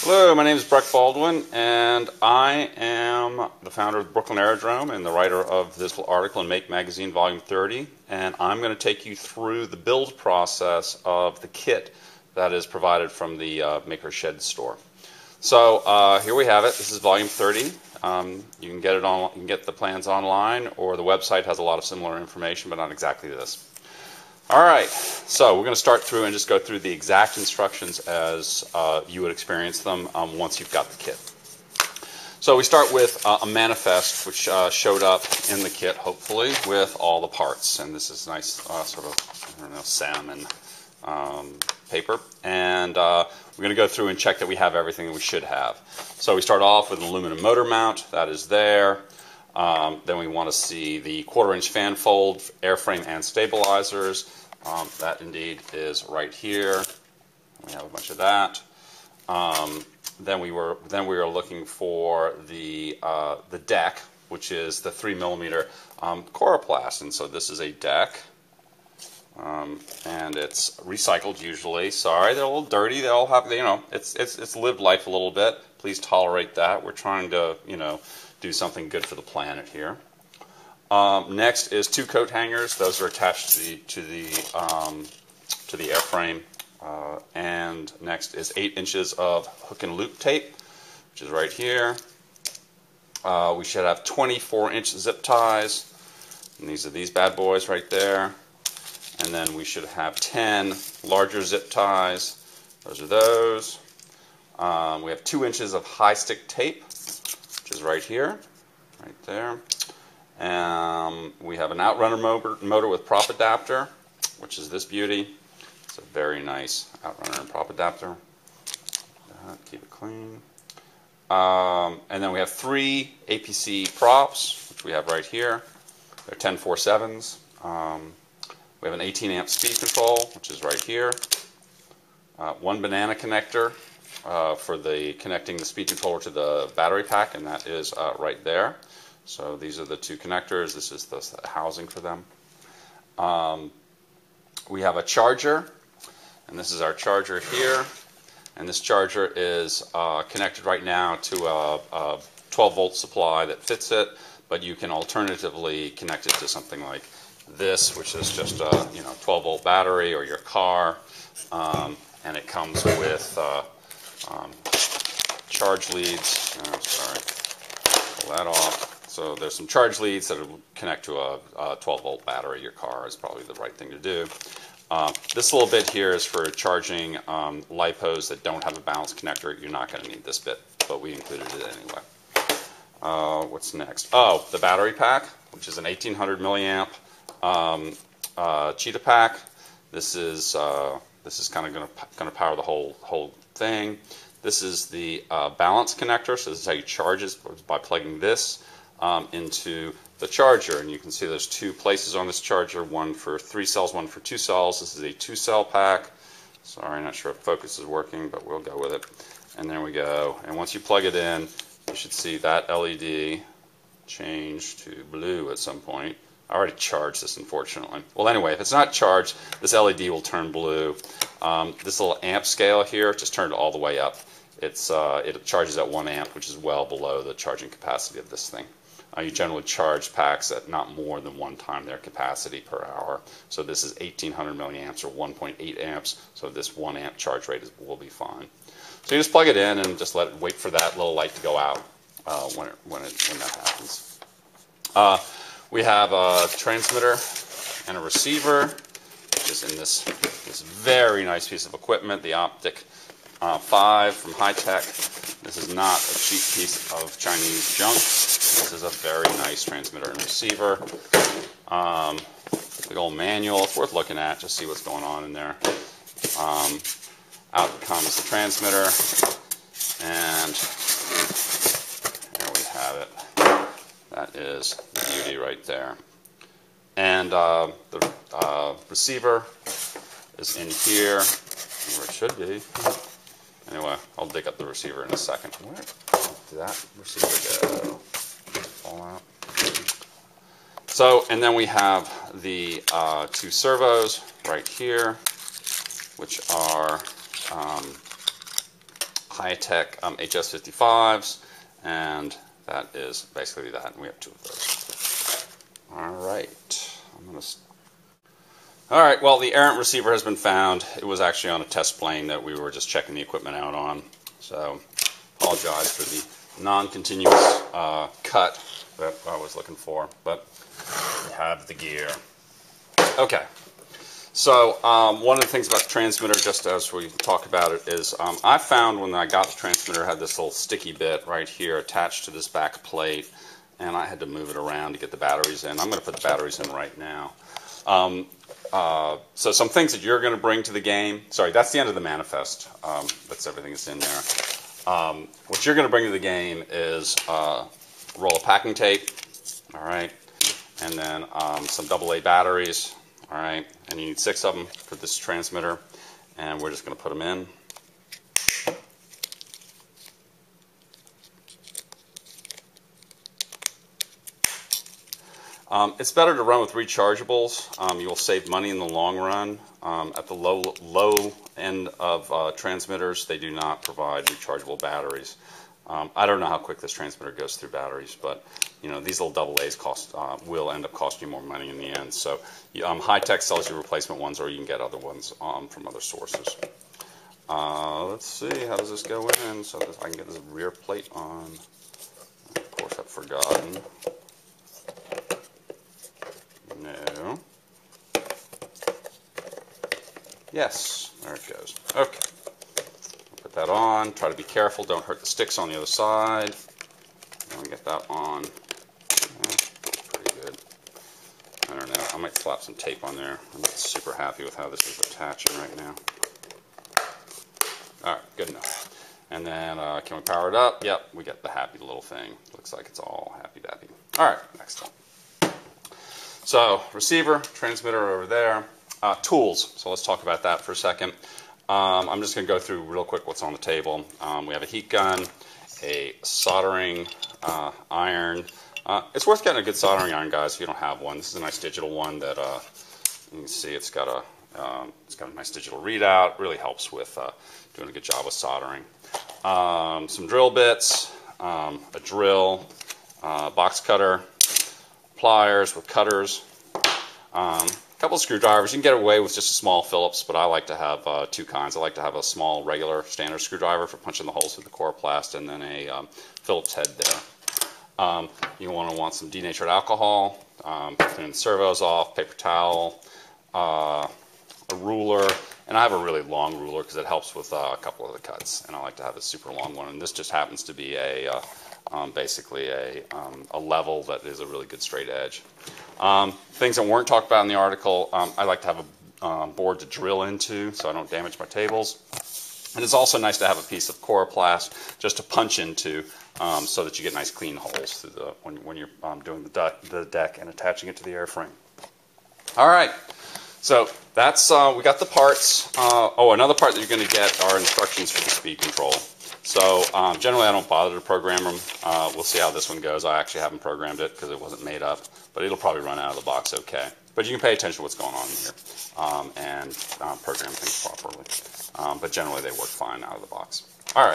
Hello, my name is Breck Baldwin, and I am the founder of the Brooklyn Aerodrome and the writer of this article in Make Magazine, Volume 30. And I'm going to take you through the build process of the kit that is provided from the Maker Shed store. So here we have it. This is Volume 30. You can get it on. You can get the plans online, or the website has a lot of similar information, but not exactly this. All right, so we're going to start through and just go through the exact instructions as you would experience them once you've got the kit. So we start with a manifest, which showed up in the kit, hopefully, with all the parts. And this is nice sort of, I don't know, salmon paper. And we're going to go through and check that we have everything that we should have. So we start off with an aluminum motor mount. That is there. Then we want to see the 1/4-inch fan fold, airframe, and stabilizers. That indeed is right here. We have a bunch of that. Then we were looking for the deck, which is the 3mm Coroplast, and so this is a deck, and it's recycled usually. Sorry, they're a little dirty. They all have, it's lived life a little bit. Please tolerate that. We're trying to, do something good for the planet here. Next is 2 coat hangers. Those are attached to the airframe. And next is 8 inches of hook and loop tape, which is right here. We should have 24-inch zip ties, and these are these bad boys right there. And then we should have 10 larger zip ties. Those are those. We have 2 inches of high stick tape, which is right here, right there. We have an outrunner motor with prop adapter, which is this beauty. It's a very nice outrunner and prop adapter. Keep it clean. And then we have 3 APC props, which we have right here. They're 1047s. We have an 18-amp speed control, which is right here. 1 banana connector for connecting the speed controller to the battery pack, and that is right there. So these are the 2 connectors. This is the housing for them. We have a charger, and this is our charger here. And this charger is connected right now to a 12-volt supply that fits it, but you can alternatively connect it to something like this, which is just a 12-volt battery, or your car, and it comes with charge leads. Oh, sorry, pull that off. So there's some charge leads that will connect to a 12-volt battery. Your car is probably the right thing to do. This little bit here is for charging LiPos that don't have a balance connector. You're not going to need this bit, but we included it anyway. What's next? Oh, the battery pack, which is an 1800 milliamp Cheetah pack. This is kind of going to power the whole thing. This is the balance connector, so this is how you charge it, by plugging this into the charger. And you can see there's 2 places on this charger, one for 3 cells, one for 2 cells. This is a 2-cell pack. Sorry, not sure if focus is working, but we'll go with it. And there we go. And once you plug it in, you should see that LED change to blue at some point. I already charged this, unfortunately. Well, anyway, if it's not charged, this LED will turn blue. This little amp scale here, just turned all the way up. It charges at 1 amp, which is well below the charging capacity of this thing. You generally charge packs at not more than 1 time their capacity per hour. So this is 1800 milliamps or 1.8 amps. So this 1 amp charge rate will be fine. So you just plug it in and just let it wait for that little light to go out when that happens. We have a transmitter and a receiver, which is in this very nice piece of equipment, the Optic 5 from Hi-Tech. This is not a cheap piece of Chinese junk. This is a very nice transmitter and receiver. Big old manual. It's worth looking at, just see what's going on in there. Out comes the transmitter, and there we have it. That is the beauty right there. And the receiver is in here, where it should be. Anyway, I'll dig up the receiver in a second. Where did that receiver go? Fall out. So, and then we have the 2 servos right here, which are Hi-Tech HS55s, and that is basically that. And we have 2 of those. All right. All right. Well, the errant receiver has been found. It was actually on a test plane that we were just checking the equipment out on. So, apologize for the non-continuous cut that I was looking for, but we have the gear. Okay. So one of the things about the transmitter, just as we talk about it, is I found when I got the transmitter, it had this little sticky bit right here attached to this back plate, and I had to move it around to get the batteries in. I'm going to put the batteries in right now. So some things that you're going to bring to the game. Sorry, that's the end of the manifest. That's everything that's in there. What you're going to bring to the game is a roll of packing tape, all right, and then some AA batteries. All right, and you need 6 of them for this transmitter, and we're just going to put them in. It's better to run with rechargeables. You will save money in the long run. At the low end of transmitters, they do not provide rechargeable batteries. I don't know how quick this transmitter goes through batteries, but you know, these little AA's will end up costing you more money in the end. So Hi-Tech sells you replacement ones, or you can get other ones from other sources. Let's see, how does this go in so that I can get this rear plate on? Of course, I've forgotten. No. Yes, there it goes. Okay. Put that on. Try to be careful. Don't hurt the sticks on the other side. Let me get that on. Pretty good. I don't know. I might slap some tape on there. I'm not super happy with how this is attaching right now. All right, good enough. And then can we power it up? Yep, we get the happy little thing. Looks like it's all happy-dappy. All right, next one. So receiver, transmitter over there. Tools. So let's talk about that for a second. I'm just going to go through real quick what's on the table. We have a heat gun, a soldering iron. It's worth getting a good soldering iron, guys, if you don't have one. This is a nice digital one that you can see it's got a nice digital readout. Really helps with doing a good job with soldering. Some drill bits, a drill, box cutter, pliers with cutters, a couple of screwdrivers. You can get away with just a small Phillips, but I like to have 2 kinds. I like to have a small regular standard screwdriver for punching the holes through the coroplast, and then a Phillips head there. You want some denatured alcohol, clean the servos off, paper towel, a ruler, and I have a really long ruler because it helps with a couple of the cuts, and I like to have a super long one, and this just happens to be a basically a level that is a really good straight edge. Things that weren't talked about in the article, I like to have a board to drill into so I don't damage my tables. And it's also nice to have a piece of coroplast just to punch into so that you get nice clean holes through when you're doing the deck and attaching it to the airframe. All right, so that's we got the parts. Oh, another part that you're going to get are instructions for the speed control. So generally I don't bother to program them. We'll see how this one goes. I actually haven't programmed it because it wasn't made up, but it'll probably run out of the box okay. But you can pay attention to what's going on here and program things properly. But generally they work fine out of the box. All right.